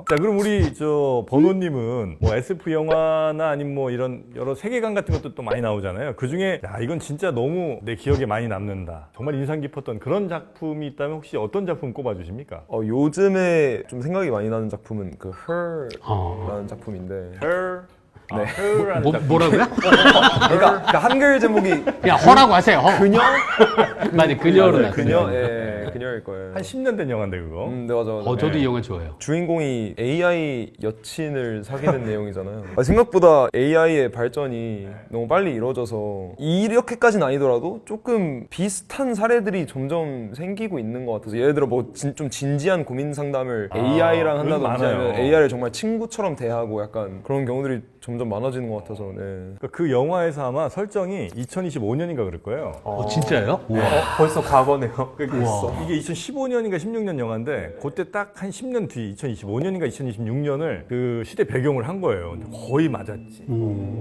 자, 그럼 우리 저 번호님은 뭐 SF 영화나 아니면 뭐 이런 여러 세계관 같은 것도 또 많이 나오잖아요. 그 중에 야, 이건 진짜 너무 내 기억에 많이 남는다. 정말 인상 깊었던 그런 작품이 있다면 혹시 어떤 작품 꼽아주십니까? 요즘에 좀 생각이 많이 나는 작품은 그 Her라는 작품인데 Her. 네. 뭐라고요? 그러니까 한글 제목이 그냥 허라고 하세요. 허. 그녀? 맞아, 그녀로 맞아요, 났어요. 그녀? 예, 그녀일 거예요. 한 10년 된 영화인데 그거. 네, 맞아. 저도 이 영화 좋아해요. 주인공이 AI 여친을 사귀는 내용이잖아요. 생각보다 AI의 발전이 너무 빨리 이루어져서 이렇게까지는 아니더라도 조금 비슷한 사례들이 점점 생기고 있는 것 같아서 예를 들어 뭐 좀 진지한 고민 상담을 AI랑 그건 한다든지 많아요. 아니면 AI를 정말 친구처럼 대하고 약간 그런 경우들이 점점 많아지는 것 같아서 네. 그러니까 그 영화에서 아마 설정이 2025년인가 그럴 거예요. 진짜요? 우와. 벌써 과거네요. 이게 2015년인가 16년 영화인데 그때 딱 한 10년 뒤 2025년인가 2026년을 그 시대 배경을 한 거예요. 근데 거의 맞았지.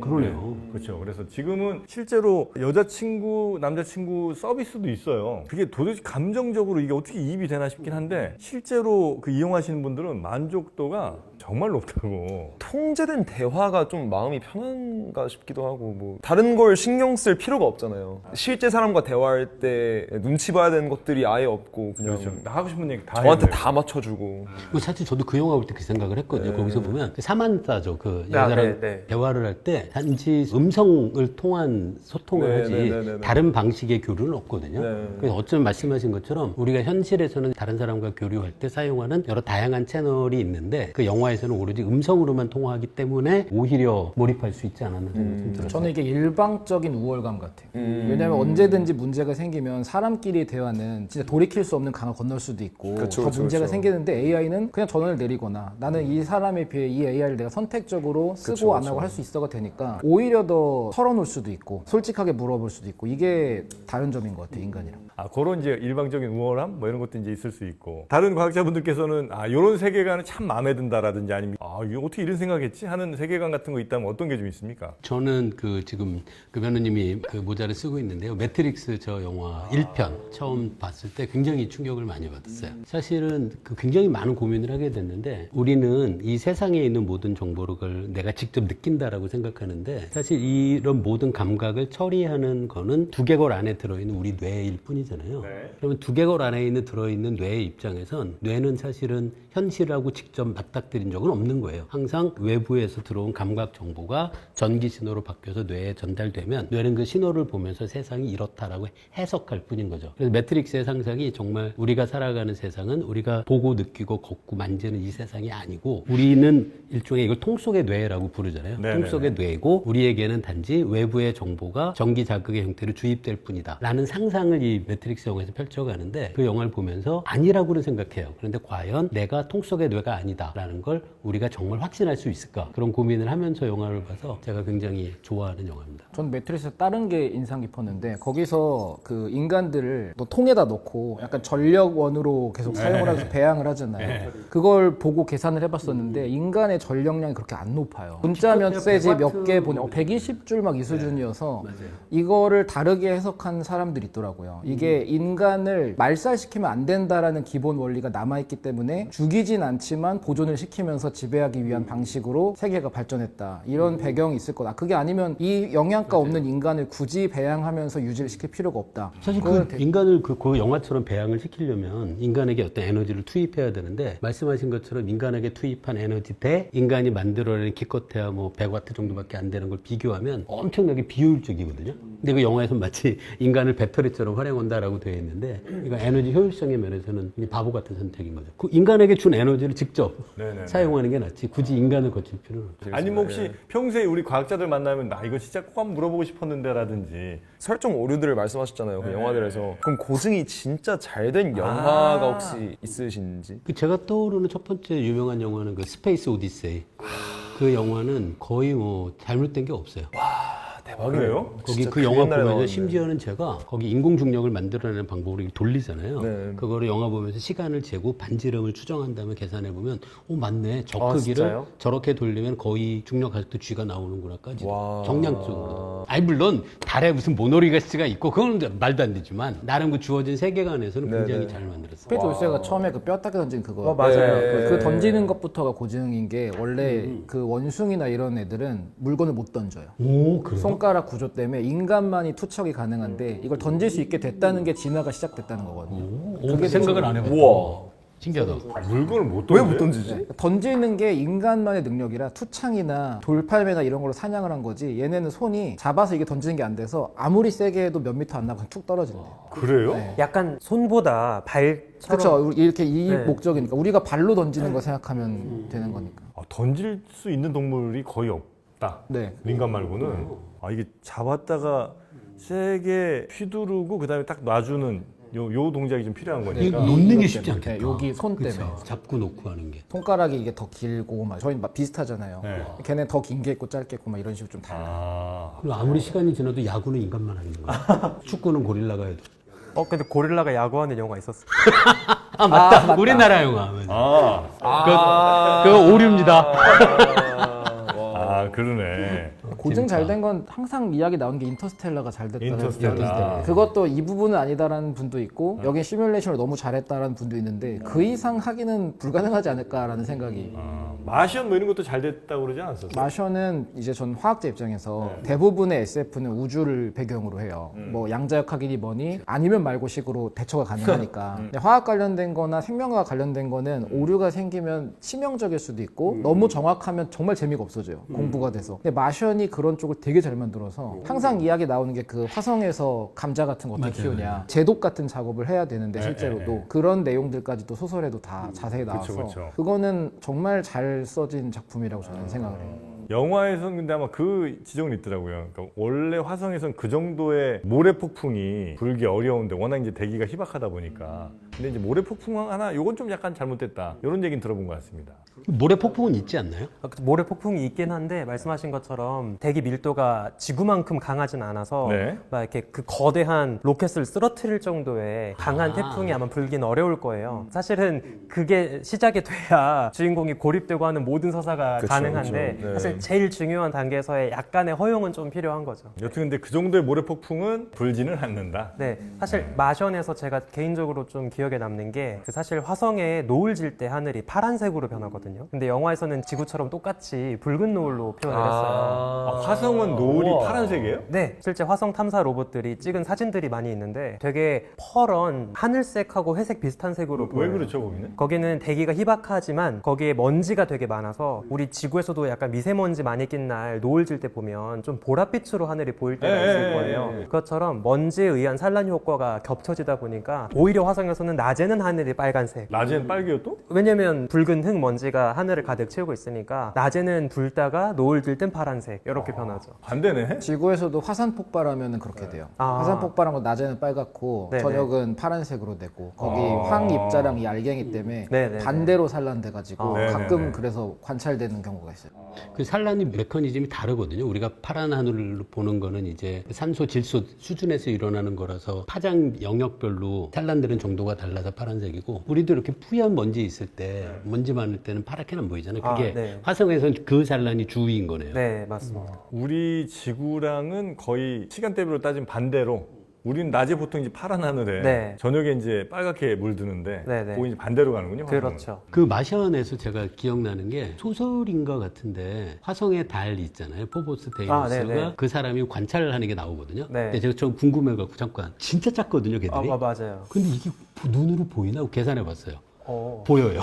그러네요. 그렇죠. 그래서 지금은 실제로 여자친구, 남자친구 서비스도 있어요. 그게 도대체 감정적으로 이게 어떻게 이입이 되나 싶긴 한데 실제로 그 이용하시는 분들은 만족도가 정말 높다고. 통제된 대화가 좀 마음이 편한가 싶기도 하고 뭐 다른 걸 신경 쓸 필요가 없잖아요. 실제 사람과 대화할 때 눈치 봐야 되는 것들이 아예 없고 그냥 그렇죠. 나 하고 싶은 얘기 다 저한테 해도 다 맞춰주고 그 사실 저도 그 영화 볼 때 그 생각을 했거든요. 거기서 보면 그 사만타죠. 그 네, 여자랑 네. 대화를 할 때 단지 음성을 통한 소통을 네, 하지 네, 네, 네. 다른 방식의 교류는 없거든요. 네. 그래서 어쩌면 말씀하신 것처럼 우리가 현실에서는 다른 사람과 교류할 때 사용하는 여러 다양한 채널이 있는데 그 영화에서는 오로지 음성으로만 통화하기 때문에 오히려 몰입할 수 있지 않았나 생각이 좀 들었어요. 저는 이게 일방적인 우월감 같아요. 왜냐면 언제든지 문제가 생기면 사람끼리 대화는 진짜 돌이킬 수 없는 강을 건널 수도 있고 그쵸, 더 그쵸, 문제가 그쵸. 생기는데 AI는 그냥 전원을 내리거나 나는 이 사람에 비해 이 AI를 내가 선택적으로 쓰고 그쵸, 안 그쵸. 하고 할 수 있어가 되니까 오히려 더 털어놓을 수도 있고 솔직하게 물어볼 수도 있고 이게 다른 점인 것 같아요, 인간이랑. 그런 이제 일방적인 우월함 뭐 이런 것도 이제 있을 수 있고 다른 과학자분들께서는 이런 세계관은 참 마음에 든다라든지 아니면 이거 어떻게 이런 생각했지 하는 세계관 같은 거 있다면 어떤 게 좀 있습니까? 저는 그 지금 그 변호님이 그 모자를 쓰고 있는데요. 매트릭스 저 영화 1편 처음 봤을 때 굉장히 충격을 많이 받았어요. 사실은 그 굉장히 많은 고민을 하게 됐는데 우리는 이 세상에 있는 모든 정보를 내가 직접 느낀다라고 생각하는데 사실 이런 모든 감각을 처리하는 거는 두개골 안에 들어있는 우리 뇌일 뿐이잖아요. 네. 그러면 두개골 안에 들어있는 뇌의 입장에선 뇌는 사실은 현실하고 직접 맞닥뜨린 적은 없는 거예요. 항상 외부에서 들어온 감각 정보가 전기 신호로 바뀌어서 뇌에 전달되면 뇌는 그 신호를 보면서 세상이 이렇다라고 해석할 뿐인 거죠. 그래서 매트릭스의 상상이 정말 우리가 살아가는 세상은 우리가 보고 느끼고 걷고 만지는 이 세상이 아니고 우리는 일종의 이걸 통 속의 뇌라고 부르잖아요. 네네네. 통 속의 뇌고 우리에게는 단지 외부의 정보가 전기 자극의 형태로 주입될 뿐이다 라는 상상을 이 매트릭스 영화에서 펼쳐가는데 그 영화를 보면서 아니라고는 생각해요. 그런데 과연 내가 통 속의 뇌가 아니다라는 걸 우리가 정말 확신할 수 있을까? 그런 고민을 하면서 영화를 봐서 제가 굉장히 좋아하는 영화입니다. 전 매트리스에서 다른 게 인상 깊었는데 거기서 그 인간들을 너 통에다 넣고 약간 전력원으로 계속 사용을 하면서 배양을 하잖아요. 그걸 보고 계산을 해봤었는데 인간의 전력량이 그렇게 안 높아요. 문자 메시지 몇 개 보내 120줄 막 이 수준이어서 이거를 다르게 해석한 사람들이 있더라고요. 이게 인간을 말살시키면 안 된다라는 기본 원리가 남아있기 때문에 죽이진 않지만 보존을 시키면서 지배하기 위한 방식으로 세계가 발전했다. 이런 배경이 있을 거다. 그게 아니면 이 영양가 없는 인간을 굳이 배양하면서 유지를 시킬 필요가 없다. 사실 그 인간을 그 영화처럼 배양을 시키려면 인간에게 어떤 에너지를 투입해야 되는데 말씀하신 것처럼 인간에게 투입한 에너지 대 인간이 만들어낸 기껏해야 뭐 100와트 정도밖에 안 되는 걸 비교하면 엄청나게 비효율적이거든요. 근데 그 영화에서는 마치 인간을 배터리처럼 활용한다라고 되어 있는데 이거 에너지 효율성의 면에서는 바보 같은 선택인 거죠. 그 인간에게 준 에너지를 직접 네네네. 사용하는 게 낫지 굳이 인간을 거칠 필요는 없죠. 아니면 혹시 평소에 우리 과학자들 만나면 나 이거 진짜 꼭 한번 물어보고 싶었는데 라든지 설정 오류들을 말씀하셨잖아요. 그 영화들에서 그럼 고증이 진짜 잘 된 영화가 혹시 있으신지? 그 제가 떠오르는 첫 번째 유명한 영화는 그 스페이스 오디세이. 그 영화는 거의 뭐 잘못된 게 없어요. 그래요? 거기 진짜 그 그 영화 옛날에 보면서 나왔네. 심지어는 제가 거기 인공 중력을 만들어내는 방법으로 이렇게 돌리잖아요. 네. 그거를 영화 보면서 시간을 재고 반지름을 추정한 다음에 계산해 보면 맞네. 저 아, 크기를 진짜요? 저렇게 돌리면 거의 중력할 때 쥐가 나오는구나까지 와. 정량적으로. 아니 물론 달에 무슨 모노리가스가 있고 그건 말도 안 되지만 나름 그 주어진 세계관에서는 네네. 굉장히 잘 만들었어요. 스페이스 올세가 처음에 그 뼈다귀 던진 그거 맞아요. 네. 그 던지는 것부터가 고증인 게 원래 그 원숭이나 이런 애들은 물건을 못 던져요. 오 그래요? 손가락 구조 때문에 인간만이 투척이 가능한데 이걸 던질 수 있게 됐다는 게 진화가 시작됐다는 거거든요. 그게 생각을 안 해봤어. 우와. 신기하다. 물건을 못 왜 던져. 못 던지지? 던지는 게 인간만의 능력이라 투창이나 돌팔매나 이런 걸로 사냥을 한 거지 얘네는 손이 잡아서 이게 던지는 게 안 돼서 아무리 세게 해도 몇 미터 안 나가 툭 떨어진대요. 그래요? 약간 손보다 발처럼 그렇죠. 이렇게 이 네. 목적이니까 우리가 발로 던지는 거 생각하면 되는 거니까. 던질 수 있는 동물이 거의 없다. 네. 인간 말고는. 이게 잡았다가 세게 휘두르고 그다음에 딱 놔주는 요 동작이 좀 필요한 이거 거니까. 놓는 게 쉽지 않겠다. 네, 여기 손 그쵸? 때문에. 잡고 놓고 하는 게. 손가락이 이게 더 길고 막 저희는 막 비슷하잖아요. 네. 걔네 더 긴 게 있고 짧게 있고 막 이런 식으로 좀 달라요. 그리고 아무리 시간이 지나도 야구는 인간만 하는 거야. 축구는 고릴라가 해도. 근데 고릴라가 야구하는 영화 있었어. 맞다. 우리나라 영화. 그거 오류입니다. 그러네. 고증 잘 된 건 항상 이야기 나오는 게 인터스텔라가 잘 됐다는 인터스텔라. 이야기인데 그것도 이 부분은 아니다라는 분도 있고 여긴 시뮬레이션을 너무 잘했다라는 분도 있는데 그 이상 하기는 불가능하지 않을까라는 생각이. 마션 뭐 이런 것도 잘 됐다고 그러지 않았었어요? 마션은 이제 전 화학자 입장에서 대부분의 SF는 우주를 배경으로 해요. 뭐 양자역학이니 뭐니 아니면 말고식으로 대처가 가능하니까. 근데 화학 관련된 거나 생명과 관련된 거는 오류가 생기면 치명적일 수도 있고 너무 정확하면 정말 재미가 없어져요. 공부가 돼서. 근데 마션이 그런 쪽을 되게 잘 만들어서 항상 이야기 나오는 게 그 화성에서 감자 같은 거 어떻게 키우냐. 제독 같은 작업을 해야 되는데 실제로도 그런 내용들까지도 소설에도 다 자세히 나와서 그쵸. 그거는 정말 잘 써진 작품이라고 저는 생각을 해요. 영화에서는 근데 아마 그 지적은 있더라고요. 그러니까 원래 화성에선 그 정도의 모래 폭풍이 불기 어려운데 워낙 이제 대기가 희박하다 보니까. 근데 이제 모래 폭풍 하나, 요건 좀 약간 잘못됐다. 이런 얘기는 들어본 것 같습니다. 모래 폭풍은 있지 않나요? 모래 폭풍이 있긴 한데 말씀하신 것처럼 대기 밀도가 지구만큼 강하진 않아서 네. 막 이렇게 그 거대한 로켓을 쓰러뜨릴 정도의 강한 태풍이 아마 불긴 어려울 거예요. 사실은 그게 시작이 돼야 주인공이 고립되고 하는 모든 서사가 그쵸, 가능한데 그쵸. 네. 사실 제일 중요한 단계에서의 약간의 허용은 좀 필요한 거죠. 여튼 근데 그 정도의 모래 폭풍은 불지는 않는다. 네, 사실 마션에서 제가 개인적으로 좀 기억에 남는 게 그 사실 화성에 노을 질 때 하늘이 파란색으로 변하거든요. 근데 영화에서는 지구처럼 똑같이 붉은 노을로 표현을 했어요. 화성은 노을이 우와. 파란색이에요? 네, 실제 화성 탐사 로봇들이 찍은 사진들이 많이 있는데 되게 퍼런 하늘색하고 회색 비슷한 색으로 왜 보여요. 그렇죠, 거기는? 거기는 대기가 희박하지만 거기에 먼지가 되게 많아서 우리 지구에서도 약간 미세먼지 많이 낀 날 노을 질 때 보면 좀 보랏빛으로 하늘이 보일 때가 있을 거예요. 그것처럼 먼지에 의한 산란 효과가 겹쳐지다 보니까 오히려 화성에서는 낮에는 하늘이 빨간색. 낮엔 빨개요 또? 왜냐면 붉은 흙 먼지가 하늘을 가득 채우고 있으니까 낮에는 붉다가 노을 들 땐 파란색 이렇게 변하죠. 반대네. 지구에서도 화산 폭발하면 그렇게 돼요. 아. 화산 폭발한 거 낮에는 빨갛고 네네. 저녁은 파란색으로 되고 거기 황 입자랑 이 알갱이 때문에 네네네. 반대로 산란돼가지고 아. 가끔 네네네. 그래서 관찰되는 경우가 있어요. 그 산란이 메커니즘이 다르거든요. 우리가 파란 하늘을 보는 거는 이제 산소 질소 수준에서 일어나는 거라서 파장 영역별로 산란되는 정도가 달라서 파란색이고 우리도 이렇게 뿌연 먼지 있을 때 먼지 많을 때는 파랗게는 안 보이잖아요. 그게 네. 화성에서는 그 산란이 주위인 거네요. 네, 맞습니다. 우리 지구랑은 거의 시간대별로 따지면 반대로 우리는 낮에 보통 이제 파란 하늘에 네. 저녁에 이제 빨갛게 물드는데 네네. 거기 이제 반대로 가는군요. 화성은. 그렇죠. 그 마션에서 제가 기억나는 게 소설인가 같은데 화성의 달 있잖아요. 포보스 데이머스가 네네. 그 사람이 관찰을 하는 게 나오거든요. 네. 근데 제가 좀 궁금해갖고 잠깐 진짜 작거든요, 걔들이. 맞아요. 근데 이게 눈으로 보이나? 하고 계산해봤어요. 어. 보여요.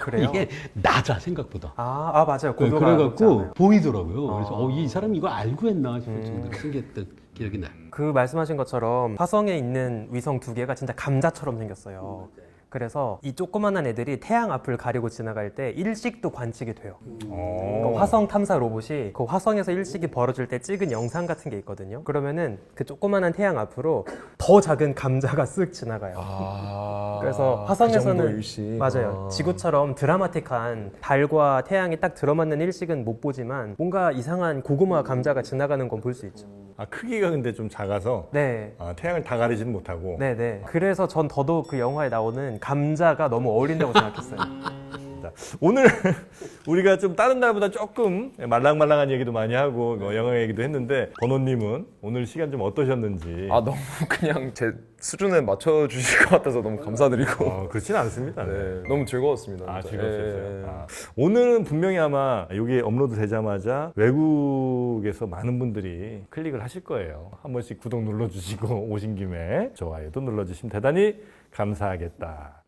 그래요? 이게 낮아 생각보다. 맞아요. 고도가 높지 그래갖고 않아요. 보이더라고요. 그래서 이 사람이 이거 알고 했나 싶을 정도로 신기했던 기억이 나요. 그 말씀하신 것처럼 화성에 있는 위성 2개가 진짜 감자처럼 생겼어요. 그래서 이 조그만한 애들이 태양 앞을 가리고 지나갈 때 일식도 관측이 돼요. 어. 그 화성 탐사 로봇이 그 화성에서 일식이 벌어질 때 찍은 영상 같은 게 있거든요. 그러면은 그 조그만한 태양 앞으로 더 작은 감자가 쓱 지나가요. 그래서 그 화성에서는 정도 일식. 맞아요. 지구처럼 드라마틱한 달과 태양이 딱 들어맞는 일식은 못 보지만 뭔가 이상한 고구마 감자가 지나가는 건 볼 수 있죠. 아, 크기가 근데 좀 작아서 네. 아, 태양을 다 가리지는 못하고. 네네. 그래서 전 더더욱 그 영화에 나오는 감자가 너무 어울린다고 생각했어요. 자, 오늘 우리가 좀 다른 날보다 조금 말랑말랑한 얘기도 많이 하고 뭐 영화 얘기도 했는데 번호님은 오늘 시간 좀 어떠셨는지. 아 너무 그냥 제 수준에 맞춰주실 것 같아서 너무 감사드리고 그렇진 않습니다. 네, 너무 즐거웠습니다. 아, 진짜. 즐거웠어요. 예. 아, 오늘은 분명히 아마 이게 업로드 되자마자 외국에서 많은 분들이 클릭을 하실 거예요. 한 번씩 구독 눌러주시고 오신 김에 좋아요도 눌러주시면 대단히 감사하겠다.